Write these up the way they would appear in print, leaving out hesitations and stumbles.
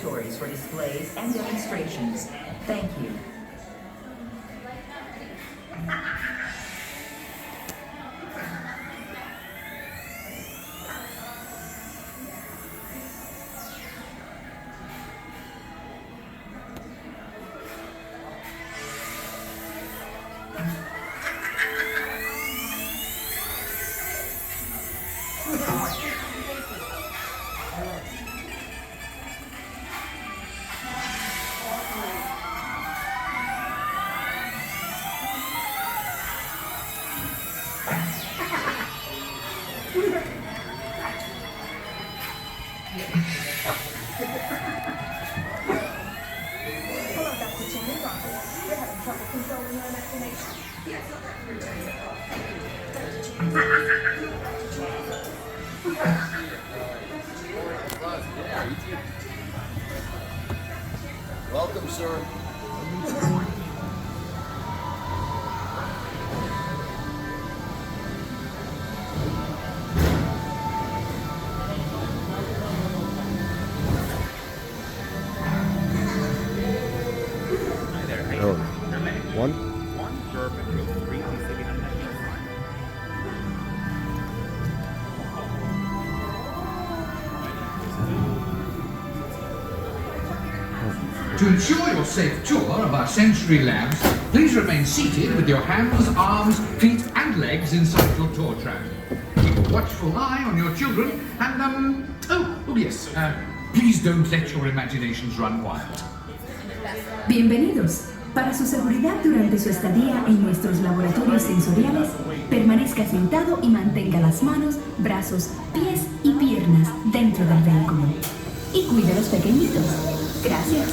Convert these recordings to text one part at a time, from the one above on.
laboratories for displays and demonstrations. Thank you. Welcome, sir. One. To ensure your safe tour of our sensory labs, please remain seated with your hands, arms, feet and legs inside your tour tram. Keep a watchful eye on your children and, please don't let your imaginations run wild. Bienvenidos. Para su seguridad durante su estadía en nuestros laboratorios sensoriales, permanezca sentado y mantenga las manos, brazos, pies y piernas dentro del vehículo. Y cuide a los pequeñitos. Gracias.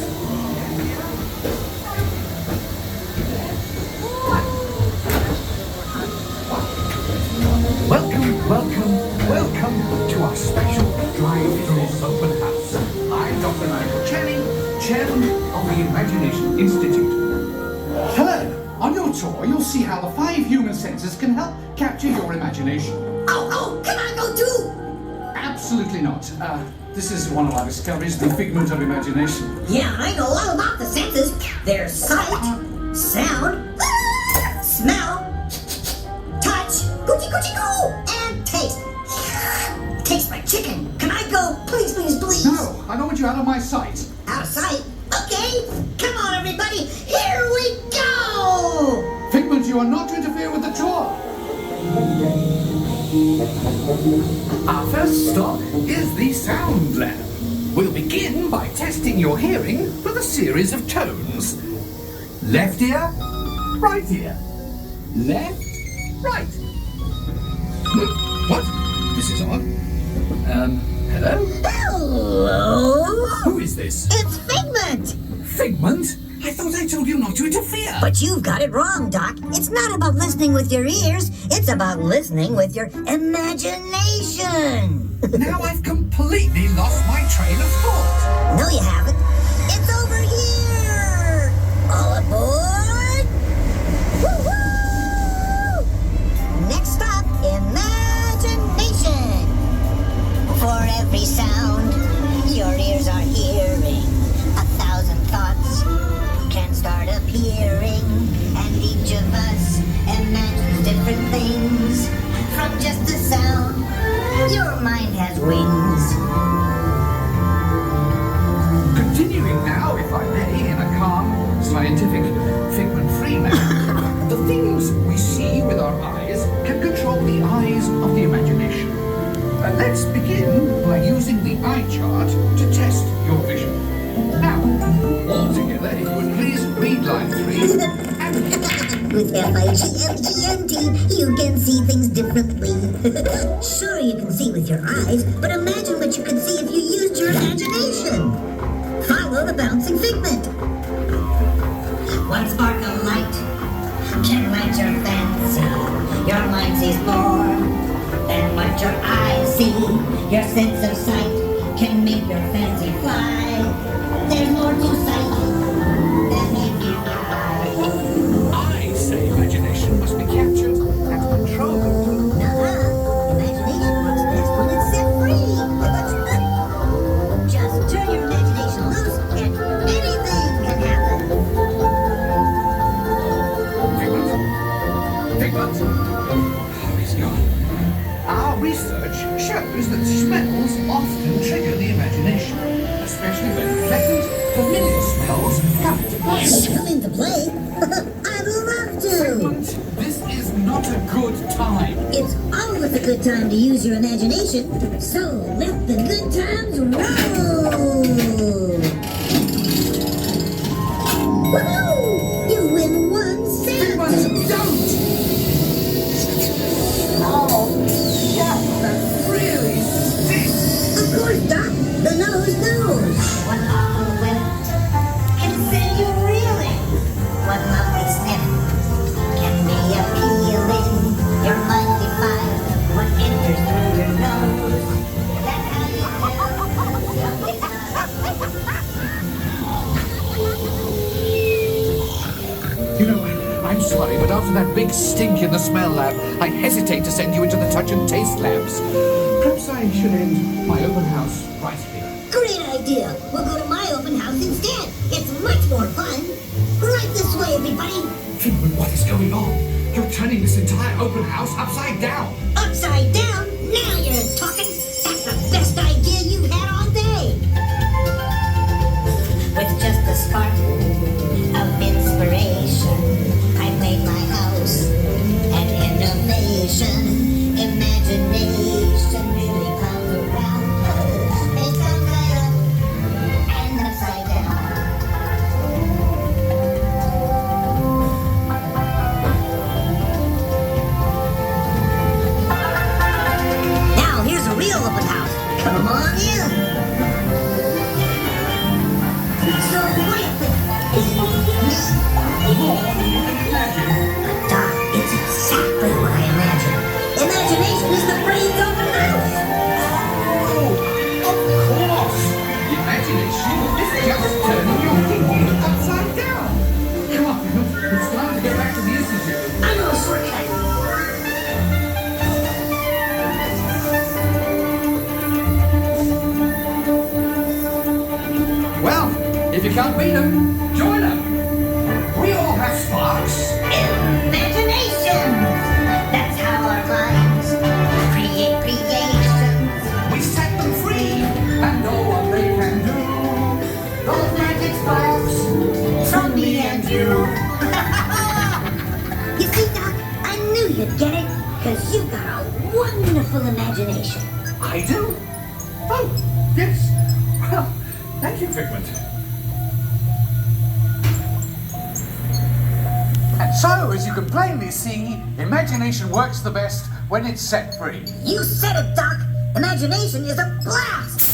Welcome to our special drive-through open house. I'm Dr. Nigel Channing, Chairman of the Imagination Institute. Hello! On your tour, you'll see how the 5 human senses can help capture your imagination. Oh, can I go too? Absolutely not. This is one of our discoveries, the figment of imagination. Yeah, I know all about the senses. There's sight, sound, smell, touch, coochie coochie coo, and taste. Tastes like chicken. Can I go? Please, please, please. No, I don't want you out of my sight. Out of sight? Okay. Come on, everybody. Here we go. Figment, you are not to interfere with the tour. Our first stop is the sound lab. We'll begin by testing your hearing with a series of tones. Left ear, right ear. Left, right. What? This is odd. Hello? Hello. Who is this? It's Figment. Figment? I thought I told you not to interfere. But you've got it wrong, Doc. It's not about listening with your ears. It's about listening with your imagination. Now I've completely lost my train of thought. No, you haven't. It's over here. All aboard. Woo-hoo! Next stop, imagination. For every sound your ears are hearing, 1,000 thoughts can start appearing, and each of us imagines different things. From just a sound, your mind has wings. Continuing now, if I may, in a calm, scientific, figment-free manner, the things we see with our eyes can control the eyes of the imagination. Let's begin by using the eye chart to test your vision. Now, all together, if you would please read line 3 and... With F-I-G-M-E-N-T, you can see things differently. Sure, you can see with your eyes, but imagine what you could see if you used your imagination. Follow the bouncing figment. One spark of light can light your fancy. Your mind sees more than what your eyes see. Your sense of sight can make your fancy fly. There's more to sight than meets your eye. I say imagination must be captured and controlled. Imagination works best when it's set free. Just turn your imagination loose when pleasant, familiar smells come into play. Come into play? I'd love to! Figment, this is not a good time. It's always a good time to use your imagination, so let the good times roll! Woohoo! You win one cent! Figment, don't! Oh, yeah, that really stinks. Of course, Doc. The nose knows. One awful whiff can send you reeling. One lovely sniff can be appealing. Your mind defines what enters through your nose. That's how you tell something's You know, I'm sorry, but after that big stink in the smell lab, I hesitate to send you into the touch and taste labs. Perhaps I should end my open house right here. Great idea. We'll go to my open house instead. It's much more fun. Right this way, everybody. Figment, what is going on? You're turning this entire open house upside down. Upside down? Now you're talking. That's the best idea you've had all day. With just a spark of inspiration, I made my house an innovation. Imagination really comes around. It comes right up and upside down. Now here's a real open house. Come on in. So what if Doc, it's exactly what I imagined. Imagination is the brain's open house. Oh, of course. Imagination is just turning your thinking upside down. Come on, Figment. It's time to get back to the Institute. I know a shortcut. Well, if you can't beat them, join them. We all have sparks. Imagination. That's how our minds create creations. We set them free, and know what they can do. Those magic sparks from me and you. You see, Doc, I knew you'd get it, because you've got a wonderful imagination. I do? Oh, yes. Well, thank you, Figment. And so, as you can plainly see, imagination works the best when it's set free. You said it, Doc. Imagination is a blast.